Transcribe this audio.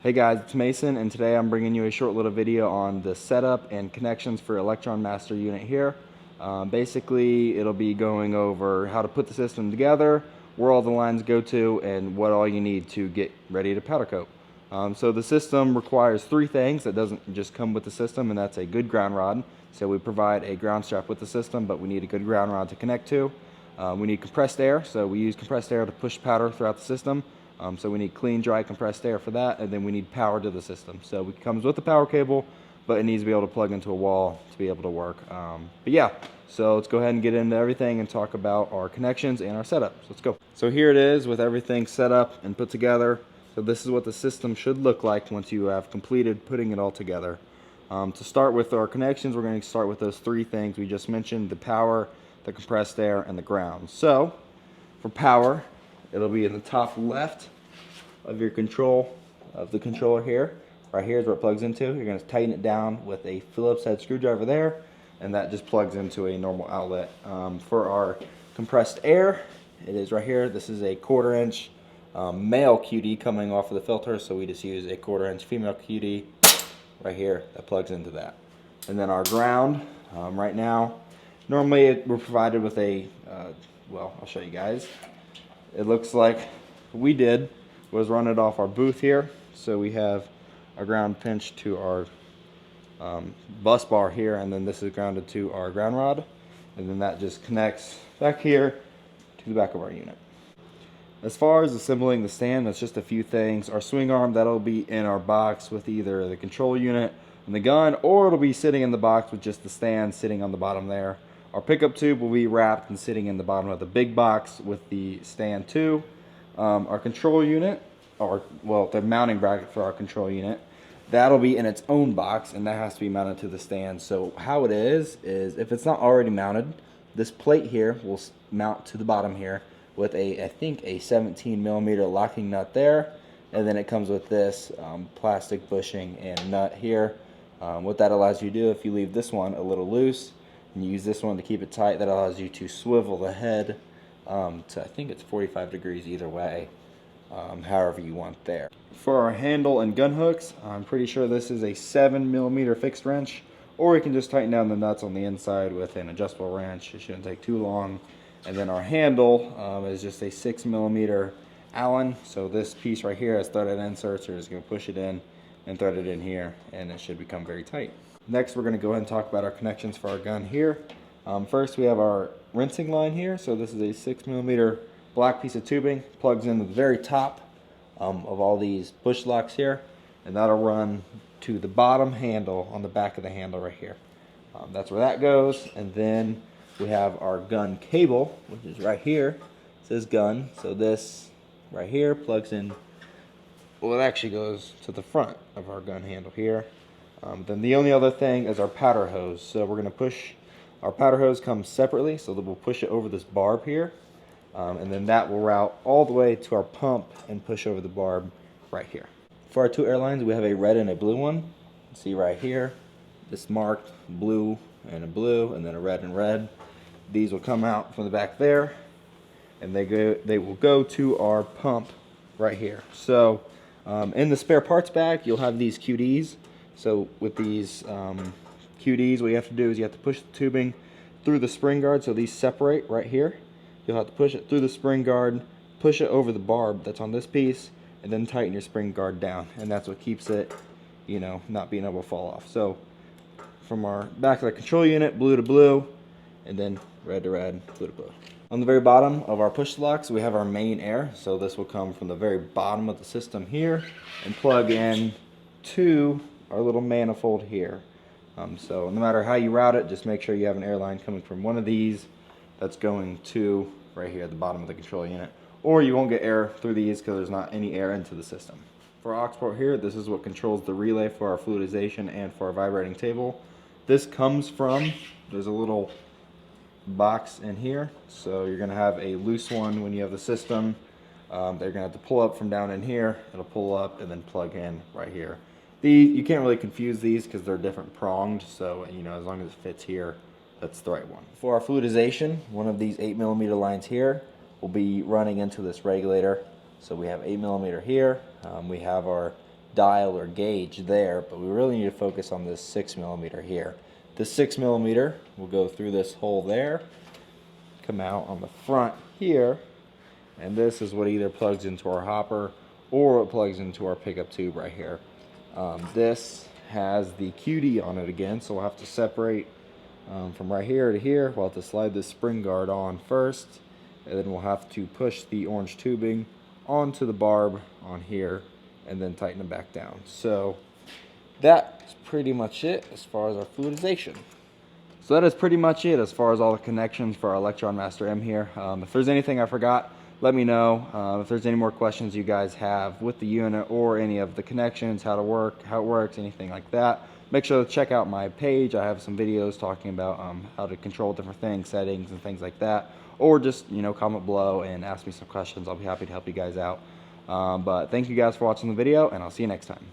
Hey guys, it's Mason, and today I'm bringing you a short little video on the setup and connections for Electron Master Unit here. Basically, it'll be going over how to put the system together, where all the lines go to, and what all you need to get ready to powder coat. So the system requires three things. That doesn't just come with the system, and that's a good ground rod. So we provide a ground strap with the system, but we need a good ground rod to connect to. We need compressed air, so we use compressed air to push powder throughout the system. So we need clean, dry, compressed air for that, and then we need power to the system. So it comes with the power cable, but it needs to be able to plug into a wall to be able to work. But yeah, so let's go ahead and get into everything and talk about our connections and our setup. So let's go. So here it is with everything set up and put together. So this is what the system should look like once you have completed putting it all together. To start with our connections, we're going to start with those three things we just mentioned: the power, the compressed air, and the ground. So for power, it'll be in the top left of your controller here. Right here is where it plugs into. You're going to tighten it down with a Phillips head screwdriver there, and that just plugs into a normal outlet. For our compressed air, it is right here. This is a 1/4 inch male QD coming off of the filter, so we just use a 1/4 inch female QD right here that plugs into that. And then our ground, right now, normally we're provided with a, well, I'll show you guys. It looks like what we did was run it off our booth here. So we have our ground pinched to our bus bar here, and then this is grounded to our ground rod, and then that just connects back here to the back of our unit. As far as assembling the stand, that's just a few things. Our swing arm, that'll be in our box with either the control unit and the gun, or it'll be sitting in the box with just the stand sitting on the bottom there. Our pickup tube will be wrapped and sitting in the bottom of the big box with the stand too. Our control unit, or well, the mounting bracket for our control unit, that'll be in its own box, and that has to be mounted to the stand. So how it is if it's not already mounted, this plate here will mount to the bottom here with I think a 17mm locking nut there, and then it comes with this plastic bushing and nut here. What that allows you to do, if you leave this one a little loose and you use this one to keep it tight, that allows you to swivel the head to, I think it's 45 degrees either way, however you want there. For our handle and gun hooks, I'm pretty sure this is a 7mm fixed wrench, or you can just tighten down the nuts on the inside with an adjustable wrench. It shouldn't take too long. And then our handle is just a 6mm Allen. So this piece right here has threaded inserts. You're just going to push it in and thread it in here, and it should become very tight. Next, we're going to go ahead and talk about our connections for our gun here. First, we have our rinsing line here. So this is a 6mm black piece of tubing, plugs into the very top of all these bush locks here, and that'll run to the bottom handle on the back of the handle right here. That's where that goes. And then we have our gun cable, which is right here. It says gun, so this right here plugs in. Well, it actually goes to the front of our gun handle here. Then the only other thing is our powder hose. So we're going to push, our powder hose comes separately, so that we'll push it over this barb here. And then that will route all the way to our pump and push over the barb right here. For our two airlines, we have a red and a blue one. See right here, this marked blue and a blue, and then a red and red. These will come out from the back there, and they will go to our pump right here. So in the spare parts bag, you'll have these QDs. So with these QDs, what you have to do is you have to push the tubing through the spring guard, so these separate right here. You'll have to push it through the spring guard, push it over the barb that's on this piece, and then tighten your spring guard down, and that's what keeps it, you know, not being able to fall off. So from our back of the control unit, blue to blue, and then red to red, blue to blue. On the very bottom of our push locks, we have our main air. So this will come from the very bottom of the system here and plug in to our little manifold here. So no matter how you route it, just make sure you have an air line coming from one of these that's going to right here at the bottom of the control unit, or you won't get air through these because there's not any air into the system. For our aux port here, this is what controls the relay for our fluidization and for our vibrating table. This comes from, there's a little box in here, so you're going to have a loose one when you have the system. They're going to have to pull up from down in here. It'll pull up and then plug in right here. You can't really confuse these because they're different pronged, so you know, as long as it fits here, that's the right one. For our fluidization, one of these 8mm lines here will be running into this regulator. So we have 8mm here. We have our dial or gauge there, but we really need to focus on this 6mm here. This 6mm will go through this hole there, come out on the front here, and this is what either plugs into our hopper or it plugs into our pickup tube right here. This has the QD on it again, so we'll have to separate from right here to here. We'll have to slide this spring guard on first, and then we'll have to push the orange tubing onto the barb on here and then tighten it back down. So that's pretty much it as far as our fluidization. So that is pretty much it as far as all the connections for our Electron Master M here. If there's anything I forgot, let me know. If there's any more questions you guys have with the unit or any of the connections, how it works, anything like that, make sure to check out my page. I have some videos talking about how to control different things, settings and things like that. Or just, comment below and ask me some questions. I'll be happy to help you guys out. But thank you guys for watching the video, and I'll see you next time.